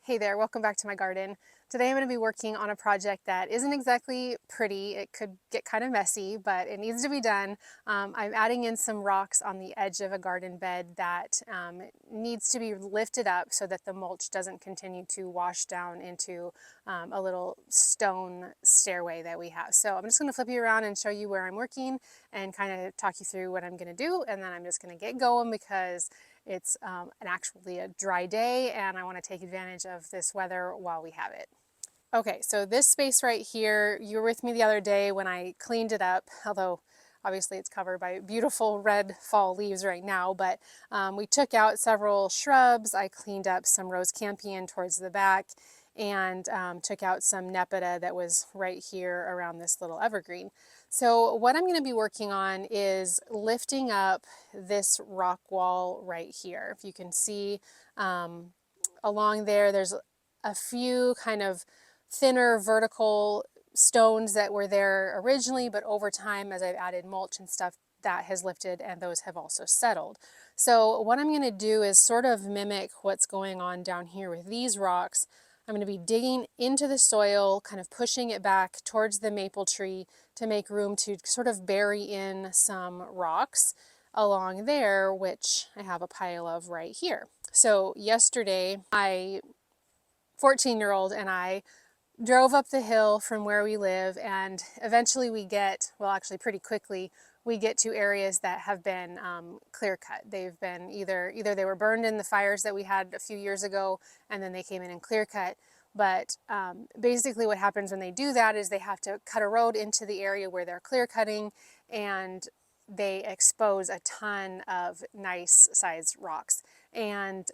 Hey there, welcome back to my garden. Today I'm going to be working on a project that isn't exactly pretty. It could get kind of messy, but it needs to be done. I'm adding in some rocks on the edge of a garden bed that needs to be lifted up so that the mulch doesn't continue to wash down into a little stone stairway that we have. So I'm just going to flip you around and show you where I'm working and kind of talk you through what I'm going to do, and then I'm just going to get going because it's actually a dry day and I want to take advantage of this weather while we have it. Okay, so this space right here, you were with me the other day when I cleaned it up, although obviously it's covered by beautiful red fall leaves right now, but we took out several shrubs. I cleaned up some rose campion towards the back and took out some nepeta that was right here around this little evergreen. So what I'm going to be working on is lifting up this rock wall right here. If you can see along there, there's a few kind of thinner vertical stones that were there originally, but over time, as I've added mulch and stuff, that has lifted and those have also settled. So what I'm going to do is sort of mimic what's going on down here with these rocks. I'm going to be digging into the soil, kind of pushing it back towards the maple tree to make room to sort of bury in some rocks along there, which I have a pile of right here. So yesterday, my 14-year-old and I drove up the hill from where we live, and eventually we get, well, actually pretty quickly, we get to areas that have been clear cut. They've been either they were burned in the fires that we had a few years ago, and then they came in and clear cut. But basically what happens when they do that is they have to cut a road into the area where they're clear cutting, and they expose a ton of nice sized rocks. And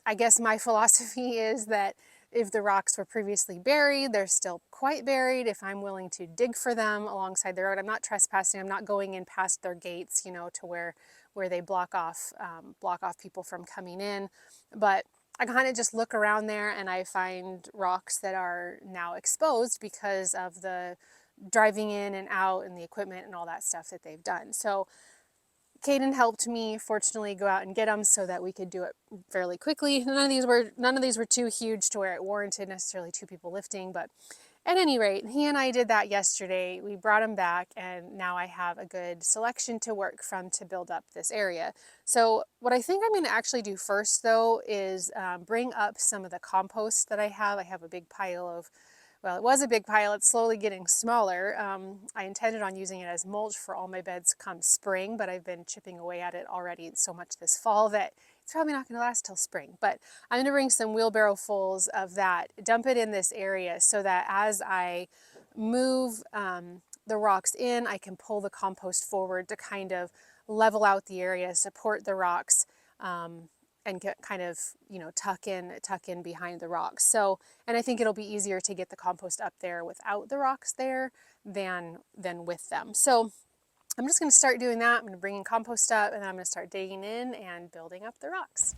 I guess my philosophy is that if the rocks were previously buried, they're still quite buried. If I'm willing to dig for them alongside the road, I'm not trespassing. I'm not going in past their gates, you know, to where they block off people from coming in. But I kind of just look around there and I find rocks that are now exposed because of the driving in and out and the equipment and all that stuff that they've done. So Caden helped me, fortunately, go out and get them so that we could do it fairly quickly. None of these were too huge to where it warranted necessarily two people lifting, but at any rate, he and I did that yesterday. We brought them back, and now I have a good selection to work from to build up this area. So what I think I'm going to actually do first, though, is bring up some of the compost that I have. I have a big pile of, well, it was a big pile. It's slowly getting smaller. I intended on using it as mulch for all my beds come spring, but I've been chipping away at it already so much this fall that it's probably not going to last till spring. But I'm going to bring some wheelbarrow fulls of that, dump it in this area so that as I move the rocks in, I can pull the compost forward to kind of level out the area, support the rocks, and get kind of, you know, tuck in behind the rocks. So, and I think it'll be easier to get the compost up there without the rocks there than with them. So I'm just going to start doing that. I'm going to bring in compost up, and then I'm going to start digging in and building up the rocks.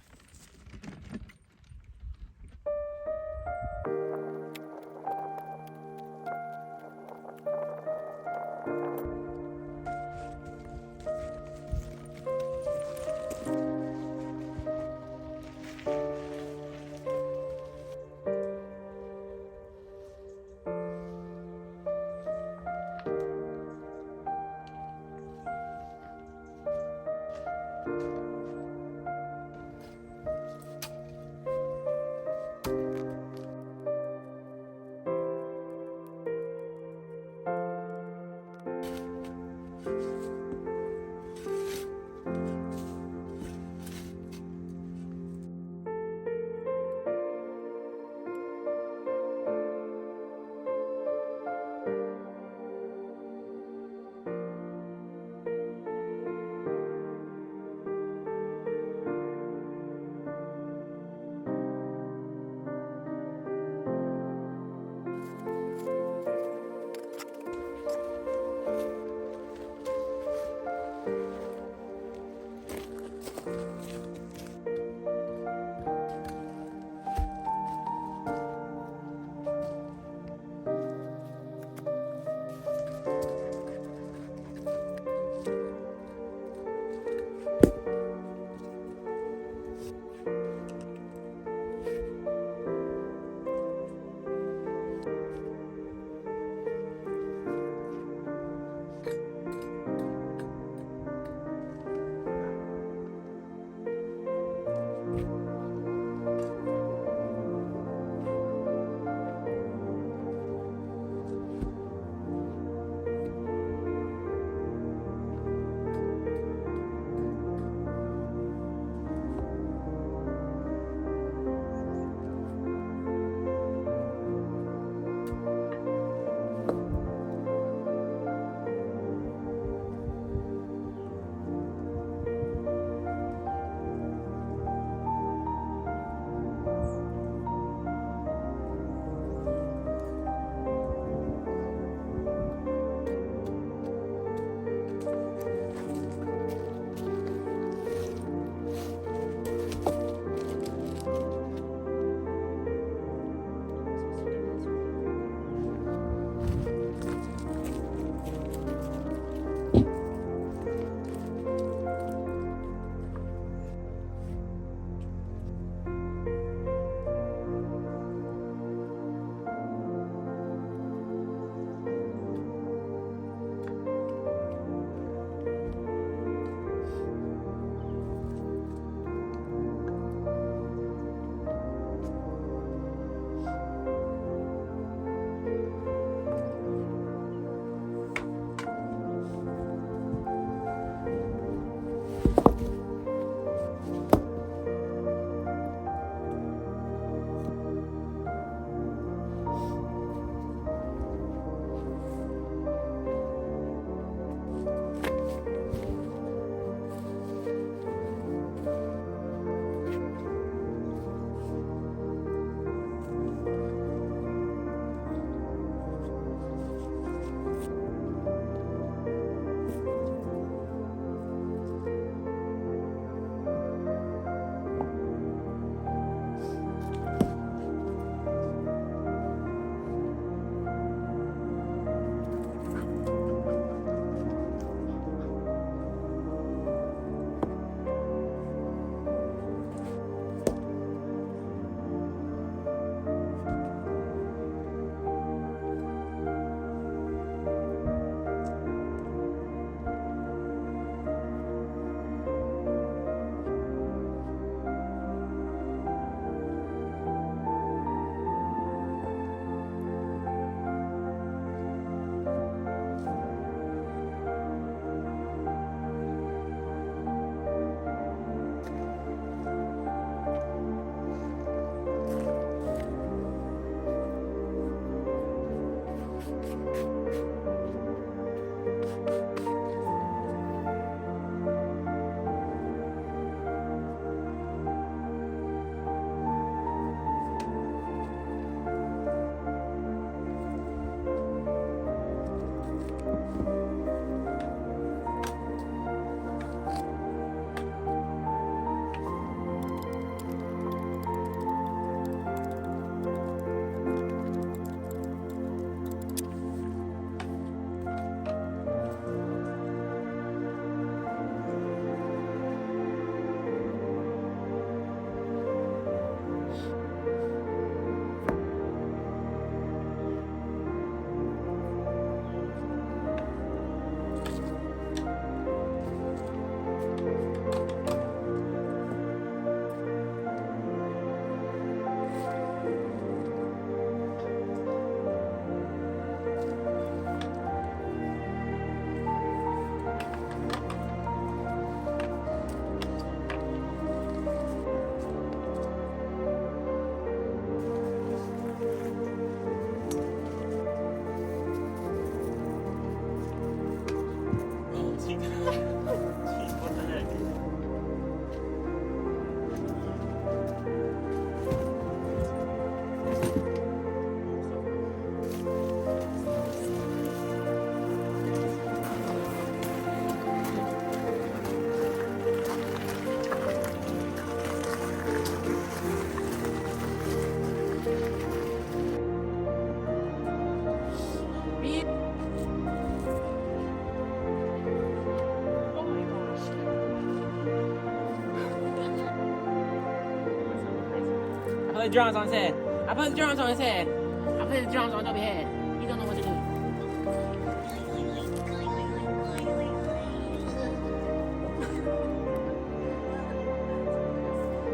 put the drums on his head. I put the drums on his head. I put the drums on Toby's head. He don't know what to do.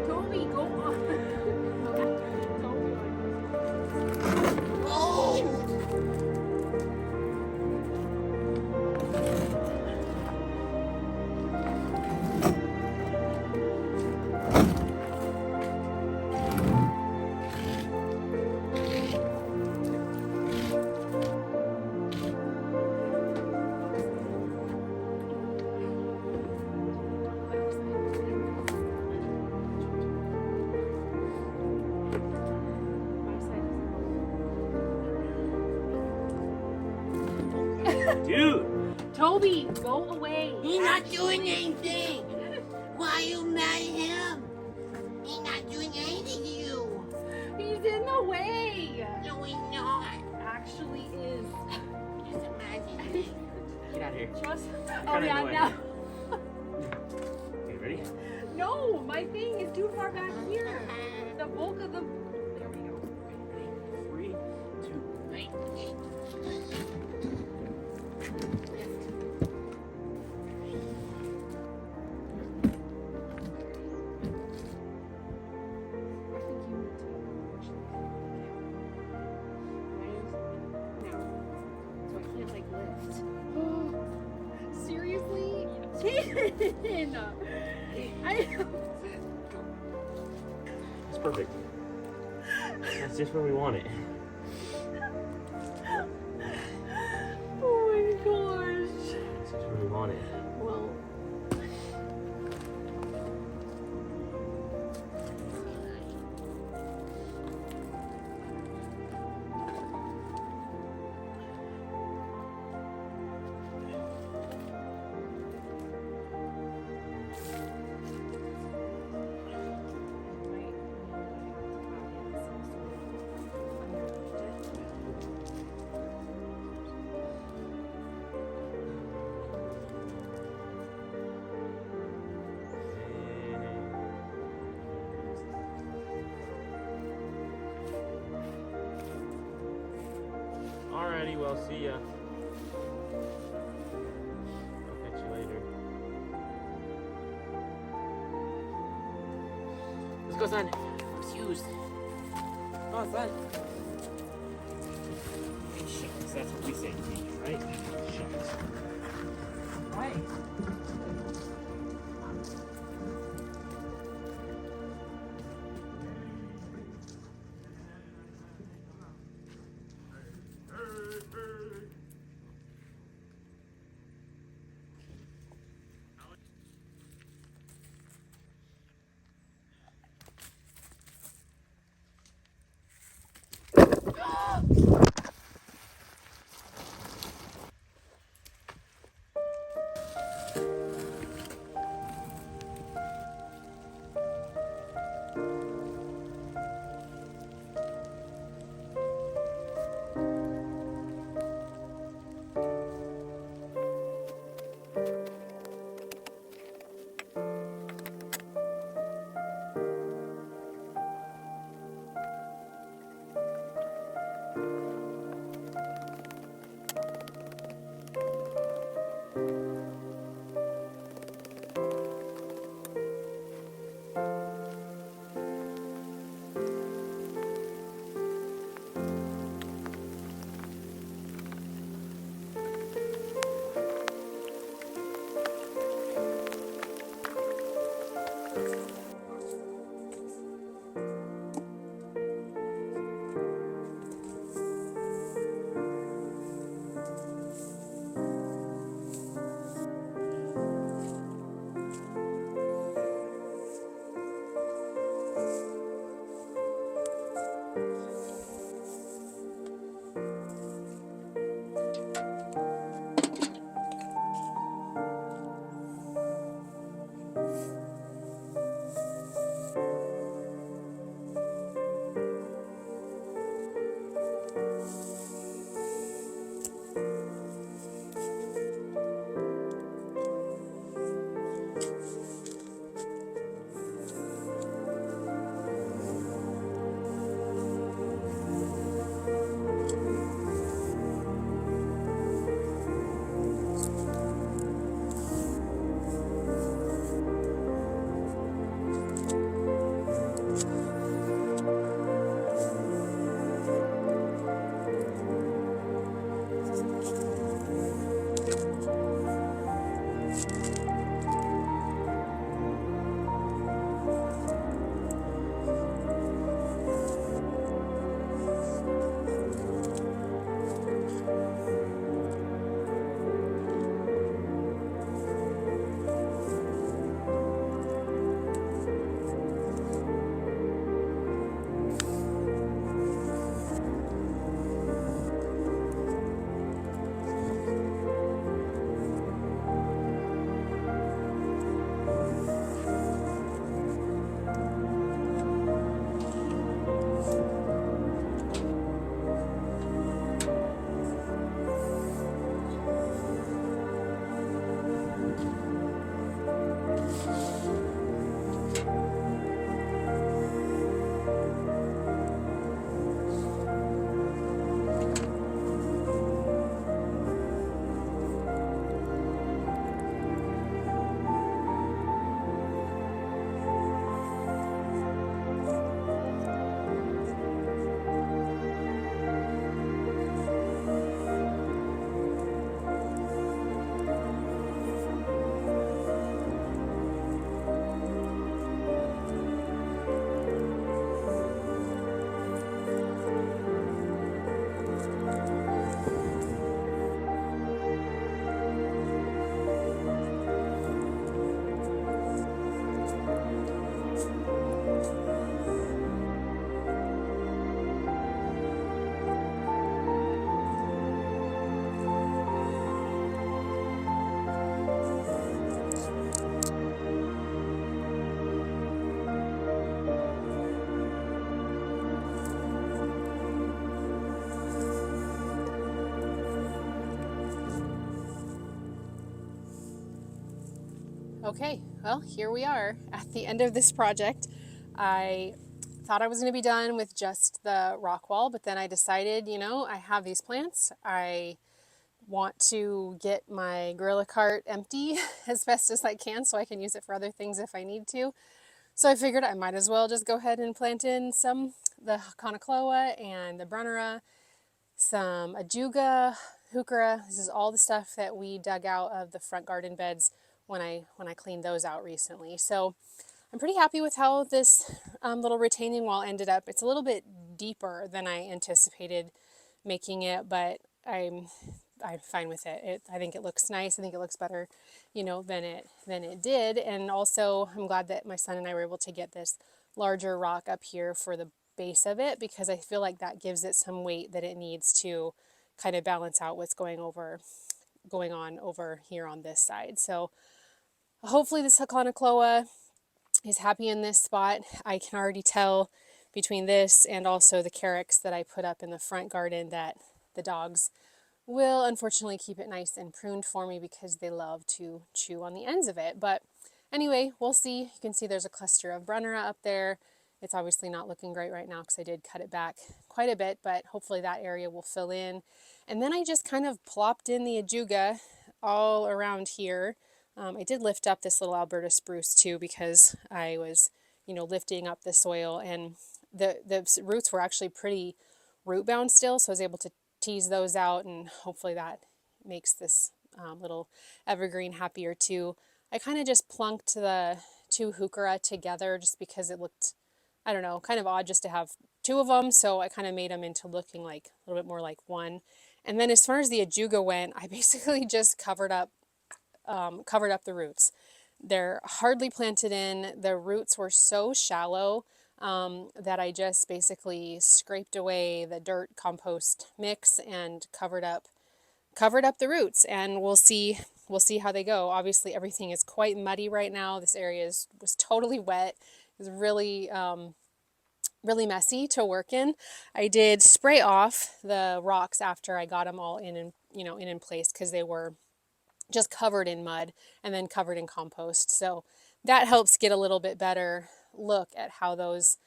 Toby, go on. Dude! Toby, go away. He's not doing anything. Why are you mad at him? He's not doing anything to you. He's in the way. No, he's not. Actually is. Just imagine. Get out of here. Trust. Oh Kinda yeah, annoying. now. Okay, ready? No, my thing is too far back here. The bulk of the. There we go. Ready? 3, 2, 1. Seriously? Jaden! It's perfect. That's just where we want it. Oh my gosh. That's just where we want it. Well. Alrighty, well, see ya. I'll catch you later. Let's go, son. Excuse. Come on, son. Shucks, that's what we say to me, right? Shucks. Right. Okay, well, here we are at the end of this project. I thought I was going to be done with just the rock wall, but then I decided, I have these plants. I want to get my gorilla cart empty as best as I can so I can use it for other things if I need to. So I figured I might as well just go ahead and plant in the Conocloa and the Brunnera, some Ajuga, Heuchera. This is all the stuff that we dug out of the front garden beds when I cleaned those out recently. So I'm pretty happy with how this little retaining wall ended up. It's a little bit deeper than I anticipated making it, but I'm fine with it. I think it looks nice. I think it looks better, than it did. And also, I'm glad that my son and I were able to get this larger rock up here for the base of it because I feel like that gives it some weight that it needs to kind of balance out what's going on over here on this side. So hopefully this Hakonakloa is happy in this spot. I can already tell between this and also the carex that I put up in the front garden that the dogs will unfortunately keep it nice and pruned for me because they love to chew on the ends of it. But anyway, we'll see. You can see there's a cluster of Brunnera up there. It's obviously not looking great right now because I did cut it back quite a bit, but hopefully that area will fill in. And then I just kind of plopped in the Ajuga all around here. I did lift up this little Alberta spruce too because I was, lifting up the soil, and the roots were actually pretty root bound still, so I was able to tease those out, and hopefully that makes this little evergreen happier too. I kind of just plunked the two Heuchera together just because it looked, I don't know, kind of odd just to have two of them, so I kind of made them into looking like a little bit more like one. And then as far as the Ajuga went, I basically just covered up the roots. They're hardly planted in. The roots were so shallow that I just basically scraped away the dirt compost mix and covered up the roots, and we'll see how they go. Obviously everything is quite muddy right now. This area was totally wet. It was really messy to work in. I did spray off the rocks after I got them all in place because they were just covered in mud and then covered in compost. So that helps get a little bit better look at how those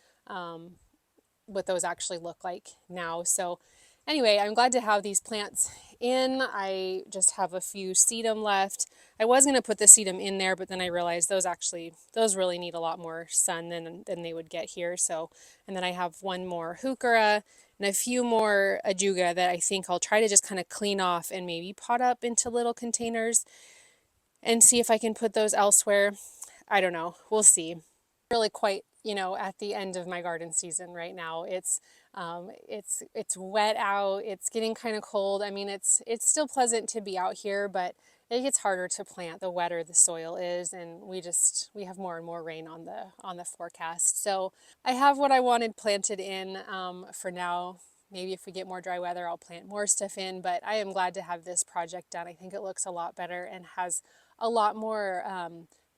what those actually look like now. So anyway, I'm glad to have these plants in. I just have a few sedum left. I was going to put the sedum in there, but then I realized those really need a lot more sun than they would get here. So, and then I have one more Heuchera and a few more Ajuga that I think I'll try to just kind of clean off and maybe pot up into little containers and see if I can put those elsewhere. I don't know. We'll see. Really quite, at the end of my garden season right now. It's wet out. It's getting kind of cold. I mean, it's still pleasant to be out here, but it gets harder to plant the wetter the soil is, and we have more and more rain on the forecast. So I have what I wanted planted in for now. Maybe if we get more dry weather, I'll plant more stuff in, but I am glad to have this project done. I think it looks a lot better and has a lot more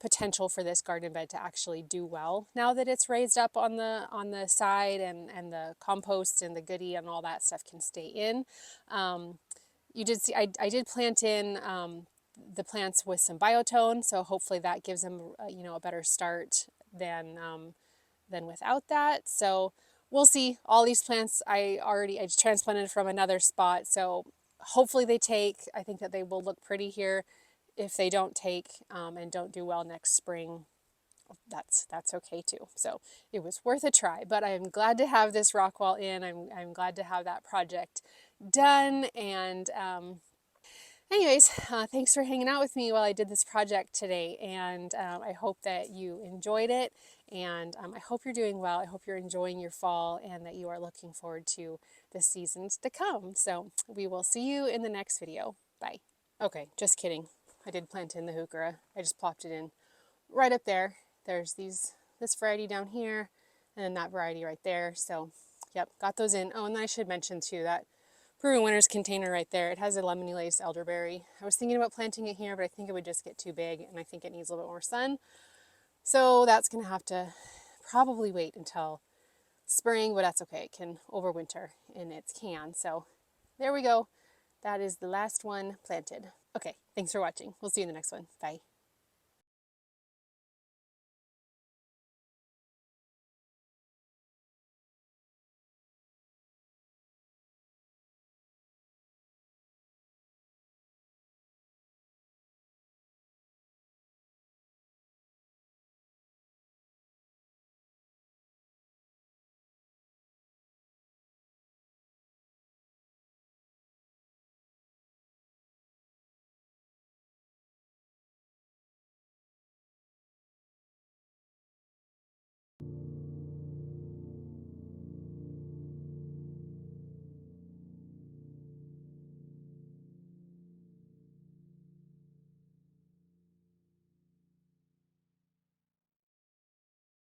potential for this garden bed to actually do well now that it's raised up on the side, and the compost and the goodie and all that stuff can stay in. You did see I did plant in the plants with some biotone, so hopefully that gives them a better start than without that. So we'll see. All these plants I just transplanted from another spot, so hopefully they take. I think that they will look pretty here. If they don't take and don't do well next spring, that's okay too. So it was worth a try, but I'm glad to have this rock wall in. I'm glad to have that project done. And anyways, thanks for hanging out with me while I did this project today. And I hope that you enjoyed it. And I hope you're doing well. I hope you're enjoying your fall and that you are looking forward to the seasons to come. So we will see you in the next video. Bye. Okay, just kidding. I did plant in the Heuchera. I just plopped it in right up there. There's this variety down here, and then that variety right there. So, yep, got those in. Oh, and then I should mention too that Peru Winners container right there. It has a lemony lace elderberry. I was thinking about planting it here, but I think it would just get too big, and I think it needs a little bit more sun. So that's gonna have to probably wait until spring, but that's okay. It can overwinter in its can. So there we go. That is the last one planted. Okay, thanks for watching. We'll see you in the next one. Bye.